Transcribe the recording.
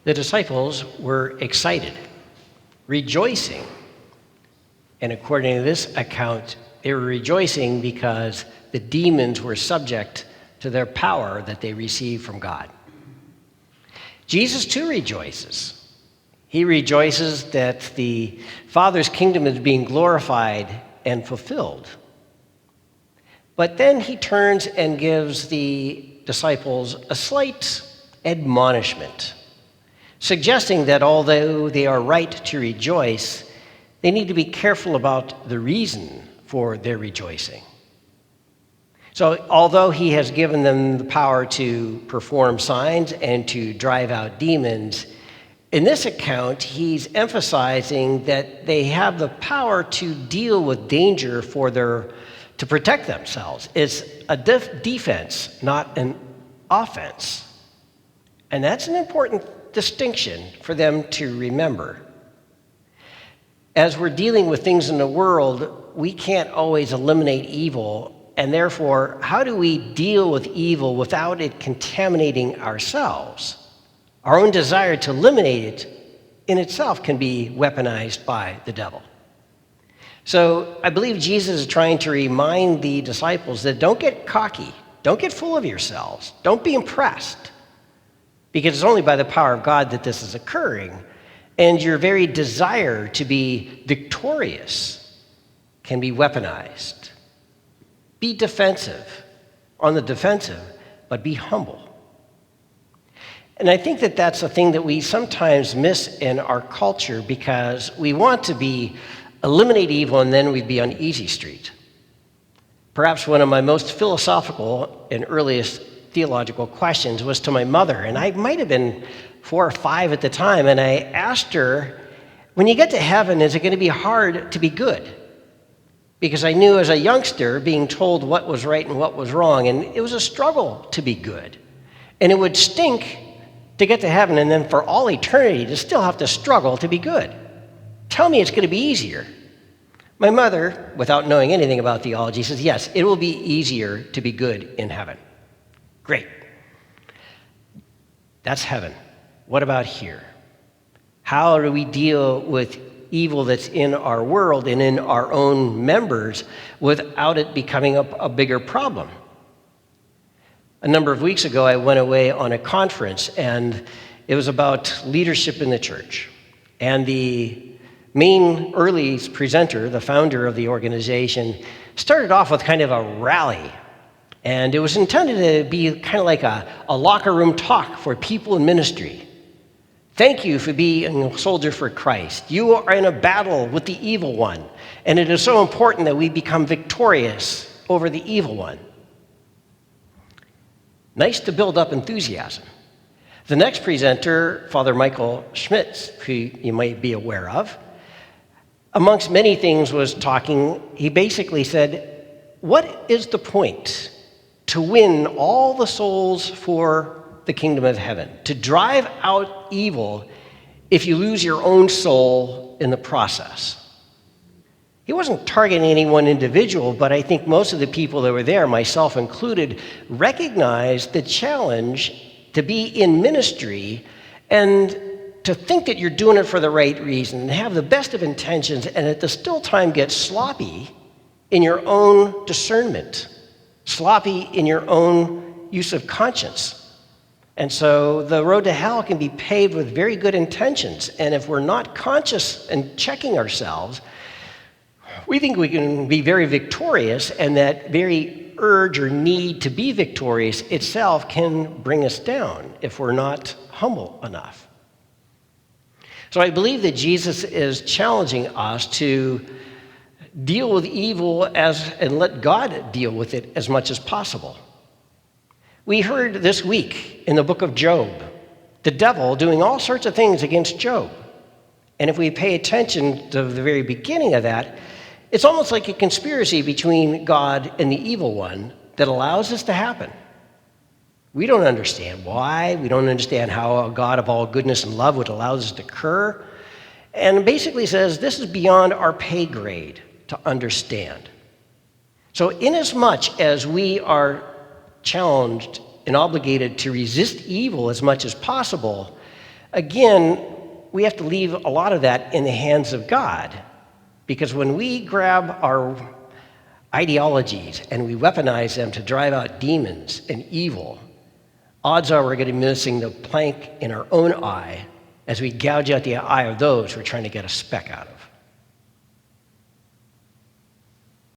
The disciples were excited, rejoicing. And according to this account, they were rejoicing because the demons were subject to their power that they received from God. Jesus too rejoices. He rejoices that the Father's kingdom is being glorified and fulfilled. But then he turns and gives the disciples a slight admonishment, suggesting that although they are right to rejoice, they need to be careful about the reason for their rejoicing. So although he has given them the power to perform signs and to drive out demons, in this account, he's emphasizing that they have the power to deal with danger to protect themselves. It's a defense, not an offense. And that's an important distinction for them to remember. As we're dealing with things in the world, we can't always eliminate evil. And therefore, how do we deal with evil without it contaminating ourselves? Our own desire to eliminate it in itself can be weaponized by the devil. So I believe Jesus is trying to remind the disciples that don't get cocky, don't get full of yourselves, don't be impressed, because it's only by the power of God that this is occurring, and your very desire to be victorious can be weaponized. Be defensive, on the defensive, but be humble. And I think that that's a thing that we sometimes miss in our culture because we want to eliminate evil and then we'd be on easy street. Perhaps one of my most philosophical and earliest theological questions was to my mother, and I might have been 4 or 5 at the time, and I asked her, when you get to heaven, is it going to be hard to be good? Because I knew as a youngster being told what was right and what was wrong, and it was a struggle to be good. And it would stink to get to heaven and then for all eternity to still have to struggle to be good. Tell me it's going to be easier. My mother, without knowing anything about theology, says, yes, it will be easier to be good in heaven. Great. That's heaven. What about here? How do we deal with evil that's in our world and in our own members without it becoming a bigger problem? A number of weeks ago, I went away on a conference, and it was about leadership in the church. And the main early presenter, the founder of the organization, started off with kind of a rally. And it was intended to be kind of like a locker room talk for people in ministry. Thank you for being a soldier for Christ. You are in a battle with the evil one, and it is so important that we become victorious over the evil one. Nice to build up enthusiasm. The next presenter, Father Michael Schmitz, who you might be aware of, amongst many things was talking, he basically said, what is the point to win all the souls for the kingdom of heaven, to drive out evil if you lose your own soul in the process? He wasn't targeting any one individual, but I think most of the people that were there, myself included, recognized the challenge to be in ministry and to think that you're doing it for the right reason and have the best of intentions, and at the still time get sloppy in your own discernment, sloppy in your own use of conscience. And so the road to hell can be paved with very good intentions, and if we're not conscious and checking ourselves, we think we can be very victorious, and that very urge or need to be victorious itself can bring us down if we're not humble enough. So I believe that Jesus is challenging us to deal with evil and let God deal with it as much as possible. We heard this week in the book of Job, the devil doing all sorts of things against Job. And if we pay attention to the very beginning of that, it's almost like a conspiracy between God and the evil one that allows this to happen. We don't understand why. We don't understand how a God of all goodness and love would allow this to occur. And basically says this is beyond our pay grade to understand. So inasmuch as we are challenged and obligated to resist evil as much as possible, Again, we have to leave a lot of that in the hands of God, because when we grab our ideologies and we weaponize them to drive out demons and evil, odds are we're going to be missing the plank in our own eye as we gouge out the eye of those we're trying to get a speck out of.